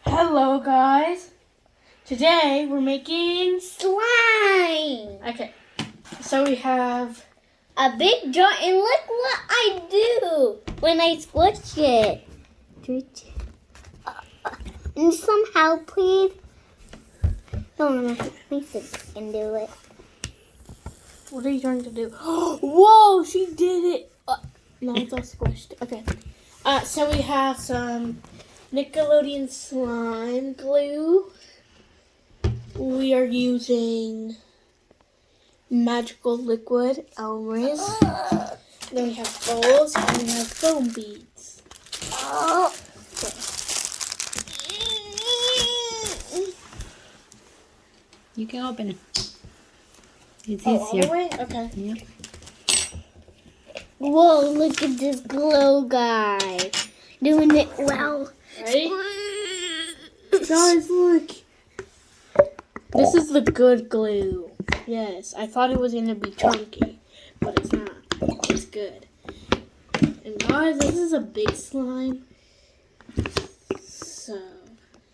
Hello guys, today we're making slime. Okay, so we have A big jar, and look what I do when I squish it. And somehow, please. No, please can do it. What are you trying to do? Whoa, she did it! No, it's all squished. Okay. So we have some Nickelodeon slime glue. We are using magical liquid Elmer's. Then we have bowls and we have foam beads. You can open it. It's All the easier. way? Okay. Yeah. Whoa, look at this glue guy. Doing it well. Ready? Guys, look. This is the good glue. Yes, I thought it was going to be chunky, but it's not. It's good. And guys, this is a big slime. So,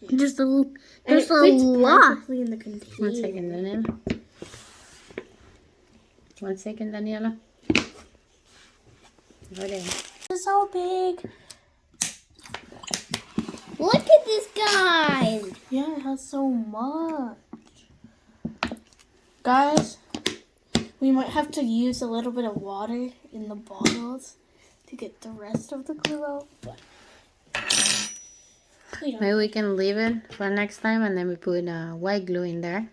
yeah. There's a And there's it a fits lot. perfectly in the container. 1 second, Daniela. 1 second, Daniela. Okay. It's so big. Look at this guy. Yeah, it has so much. Guys, we might have to use a little bit of water in the bottles to get the rest of the glue out, but we don't. Maybe we can leave it for next time and then we put white glue in there.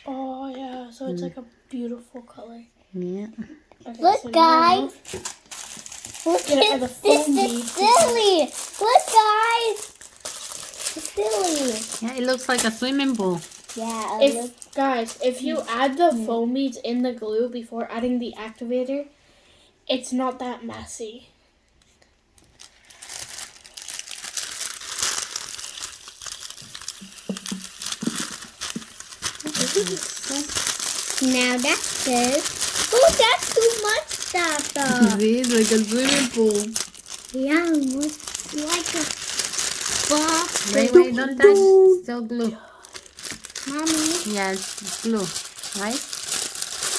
Oh yeah, so it's like a beautiful color. Yeah. Okay, Look, so guys. Look Yeah, at the this. foam This bead. is silly. Look, guys. It's silly. Yeah, it looks like a swimming pool. Yeah. If you add the foam beads in the glue before adding the activator, it's not that messy. Now that's good. Oh, that's too much stuff, though. See, it's like a swimming pool. Yeah, it's like a box. Wait, don't touch. Still glue. Mommy. Yeah, it's glue, right?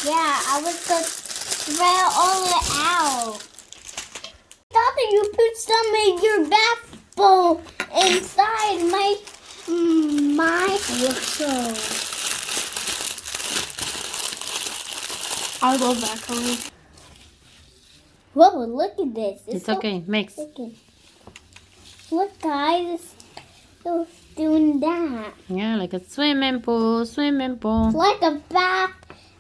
Yeah, I was going to spread all it out. Thought that you put some in your bath bowl inside my. So, I love that color. Whoa, look at this. It's so okay, mix. sticky. Look, guys, it's doing that. Yeah, like a swimming pool, swimming pool. Like a bath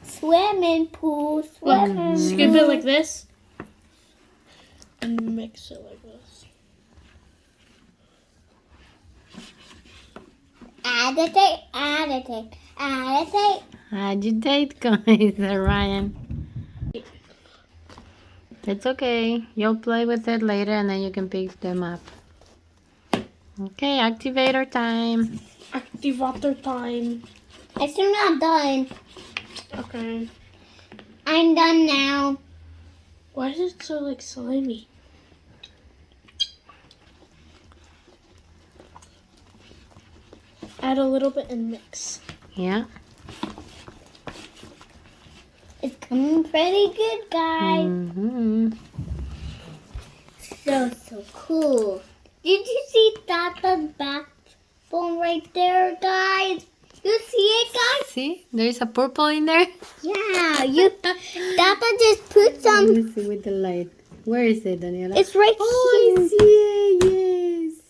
swimming pool, swimming Scoop it like this and mix it like this. Agitate. Agitate, guys, Ryan. It's okay. You'll play with it later and then you can pick them up. Okay, activator time. Activator time. I'm still not done. Okay. I'm done now. Why is it so like slimy? Add a little bit and mix. Yeah. It's coming pretty good, guys. Mm-hmm. So cool. Did you see Tata's backbone right there, guys? You see it, guys? See, there's a purple in there. Yeah, Tata just put some. Let me see with the light. Where is it, Daniela? It's right Oh, here. I see it, yes.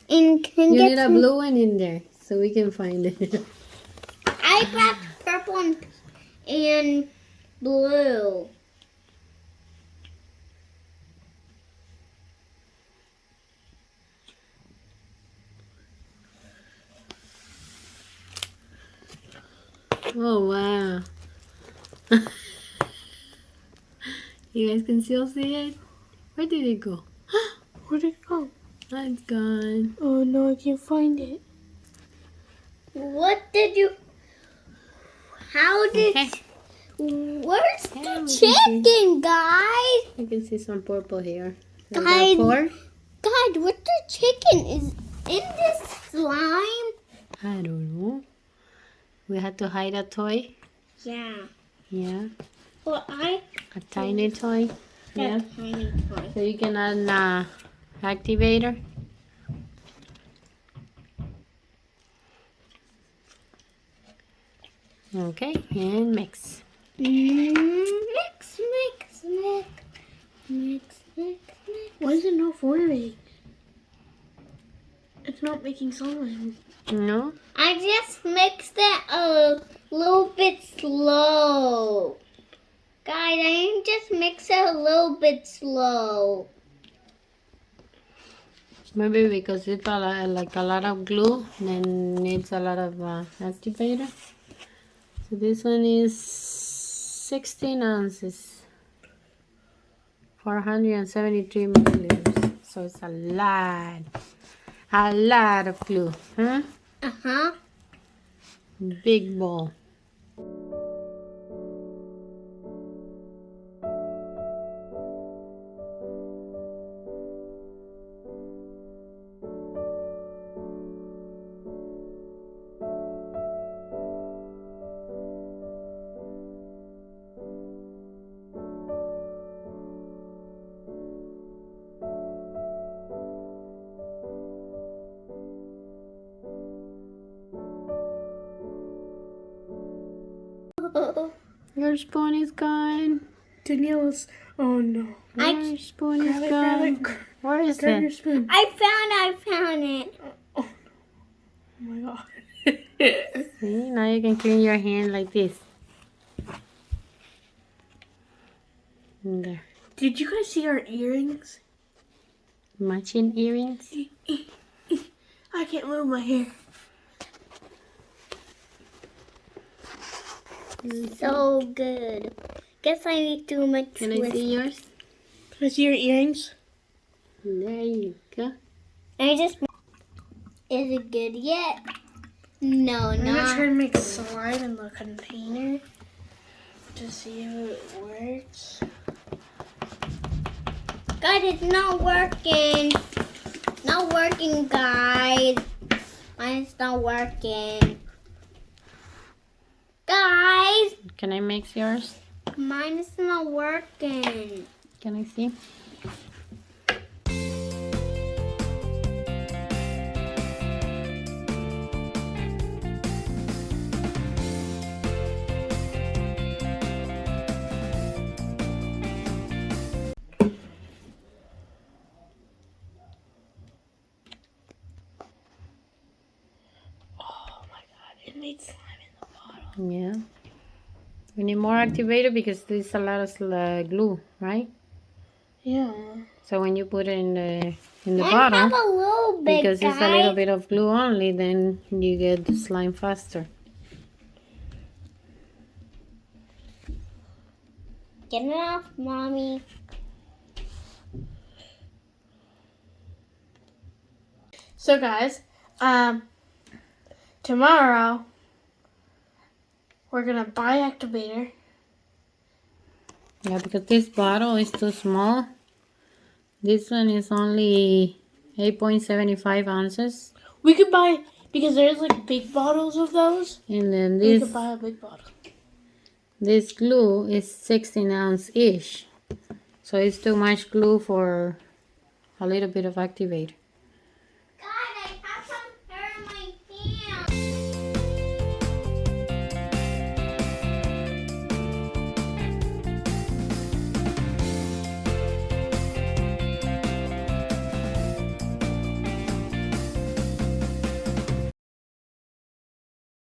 And can You get need a some- blue one in there so we can find it. I grabbed purple and blue. Oh, wow. You guys can still see it? Where did it go? Where'd it go? Oh, it's gone. Oh no, I can't find it. What did you? How did? Okay. Where's Yeah, the we can see. chicken, guys? You can see some purple here. So Guys. there are 4. God, what the chicken is in this slime? I don't know. We had to hide a toy. Yeah. Yeah. Well, I A tiny toy. got Yeah. a tiny toy. So you can add an activator. Okay, and mix. Mix. Why is it not forming? It's not making slime. No? I just mixed it a little bit slow. Guys, I just mix it a little bit slow. Maybe because it's like a lot of glue, then needs a lot of activator. So this one is 16 ounces, 473 milliliters. So it's a lot of glue, huh? Uh-huh. Big ball. Your spoon is gone. Daniela's. Oh no. Your spoon is Grab it, gone. grab it. Where is Grab your it? spoon. I found it. Oh my god. See, now you can clean your hand like this. There. Did you guys see our earrings? Matching earrings. I can't move my hair. So good. Guess I need to mix Can I with. see yours? Can I see your earrings? There you go. I just. Is it good yet? No, I'm gonna try not. to make slime in the container to see if it works. Guys, it's not working. Not working, guys. Mine's not working. Guys, Can I mix yours? mine is not working. Can I see? Oh my god, it made slime in the bottle. Yeah. We need more activator because there's a lot of glue, right? Yeah. So when you put it in the I have bottle, a little bit, because guys. it's a little bit of glue only, then you get the slime faster. Get it off, mommy. So guys, tomorrow we're gonna buy activator. Yeah, because this bottle is too small. This one is only 8.75 ounces. We could buy, because there's like big bottles of those. And then We could buy a big bottle. this glue is 16 ounce ish. So it's too much glue for a little bit of activator. Guys,